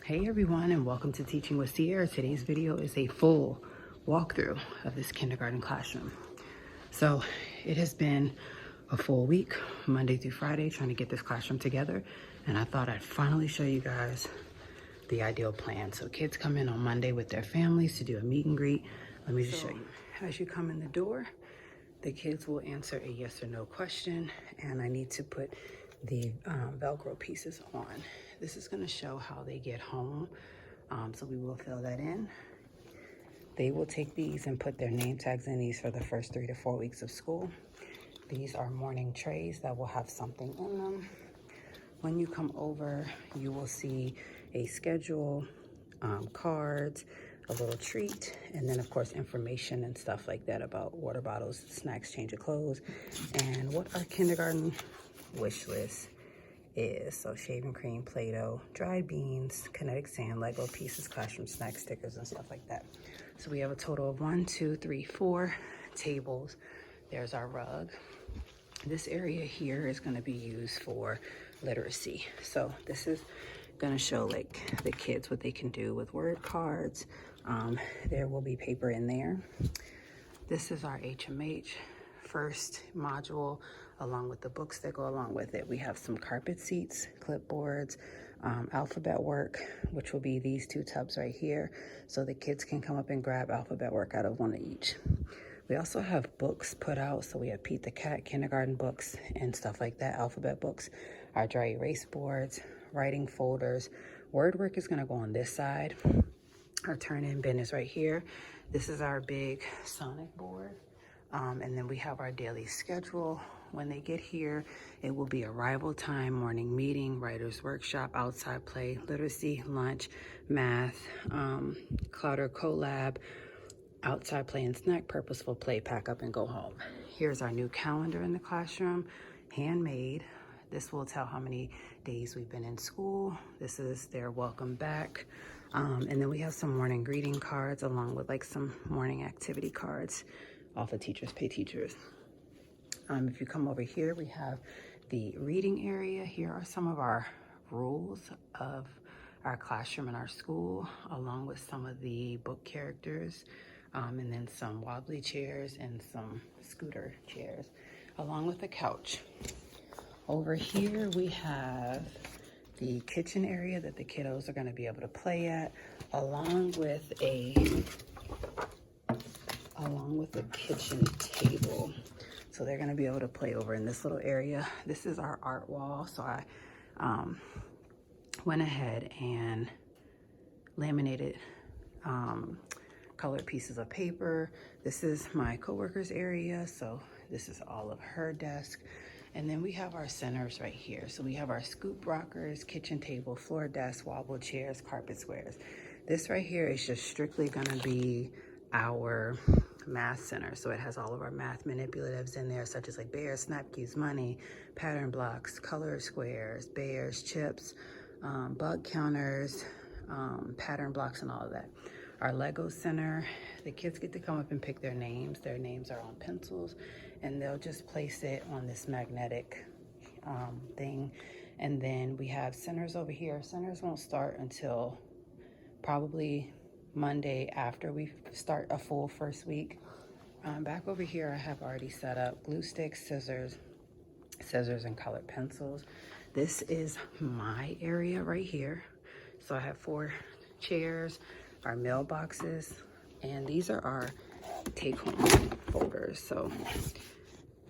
Hey everyone, and welcome to Teaching with Sierra. Today's video is a full walkthrough of this kindergarten classroom. So it has been a full week, Monday through Friday, trying to get this classroom together. And I thought I'd finally show you guys the ideal plan. So kids come in on Monday with their families to do a meet and greet. Let me just show you. As you come in the door, the kids will answer a yes or no question, and I need to put the Velcro pieces on. This is going to show how they get home, so we will fill that in. They will take these and put their name tags in these for the first 3 to 4 weeks of school. These are morning trays that will have something in them. When you come over, you will see a schedule, cards, a little treat, and then of course information and stuff like that about water bottles, snacks, change of clothes, and what our kindergarten wish list is. So shaving cream, Play-Doh, dried beans, kinetic sand, Lego pieces, classroom snack stickers, and stuff like that. So we have a total of 4 tables. There's our rug. This area here is going to be used for literacy. So this is going to show like the kids what they can do with word cards. There will be paper in there. This is our HMH first module, along with the books that go along with it. We have some carpet seats, clipboards, alphabet work, which will be these 2 tubs right here, so the kids can come up and grab alphabet work out of one of each. We also have books put out, so we have Pete the Cat, kindergarten books, and stuff like that, alphabet books, our dry erase boards, writing folders. Word work is gonna go on this side. Our turn-in bin is right here. This is our big Sonic board. And then we have our daily schedule. When they get here, it will be arrival time, morning meeting, writer's workshop, outside play, literacy, lunch, math, Clouder collab, outside play and snack, purposeful play, pack up and go home. Here's our new calendar in the classroom, handmade. This will tell how many days we've been in school. This is their welcome back. And then we have some morning greeting cards along with like some morning activity cards off of Teachers Pay Teachers. If you come over here, we have the reading area. Here are some of our rules of our classroom and our school, along with some of the book characters, and then some wobbly chairs and some scooter chairs, along with a couch. Over here, we have the kitchen area that the kiddos are going to be able to play at, along with a kitchen table. So they're going to be able to play over in this little area. This is our art wall. So I went ahead and laminated colored pieces of paper. This is my coworker's area. So this is all of her desk. And then we have our centers right here. So we have our scoop rockers, kitchen table, floor desk, wobble chairs, carpet squares. This right here is just strictly gonna be our math center. So it has all of our math manipulatives in there, such as like bears, snap cues, money, pattern blocks, color squares, bears, chips, bug counters, pattern blocks, and all of that. Our Lego center, the kids get to come up and pick their names. Their names are on pencils, and they'll just place it on this magnetic thing. And then we have centers over here. Centers won't start until probably Monday after we start a full first week. Back over here, I have already set up glue sticks, scissors and colored pencils. This is my area right here. So I have 4 chairs, our mailboxes, and these are our take-home folders. So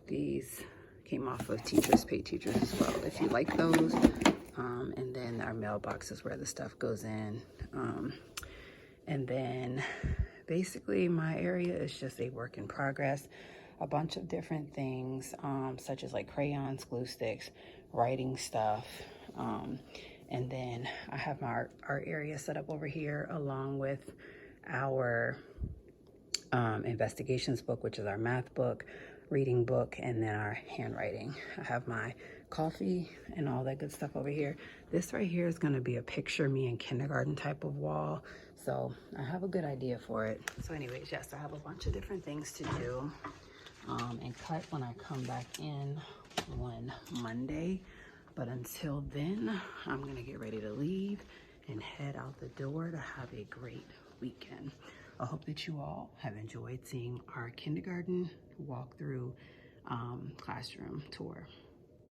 these came off of Teachers Pay Teachers as well, if you like those. And then our mailbox is where the stuff goes in. And then basically my area is just a work in progress. A bunch of different things, such as like crayons, glue sticks, writing stuff. And then I have my art area set up over here, along with our investigations book, which is our math book, reading book, and then our handwriting. I have my coffee and all that good stuff over here. This right here is going to be a picture me in kindergarten type of wall. So I have a good idea for it. So anyways, yes, I have a bunch of different things to do and cut when I come back in on Monday. But until then, I'm gonna get ready to leave and head out the door to have a great weekend. I hope that you all have enjoyed seeing our kindergarten walkthrough classroom tour.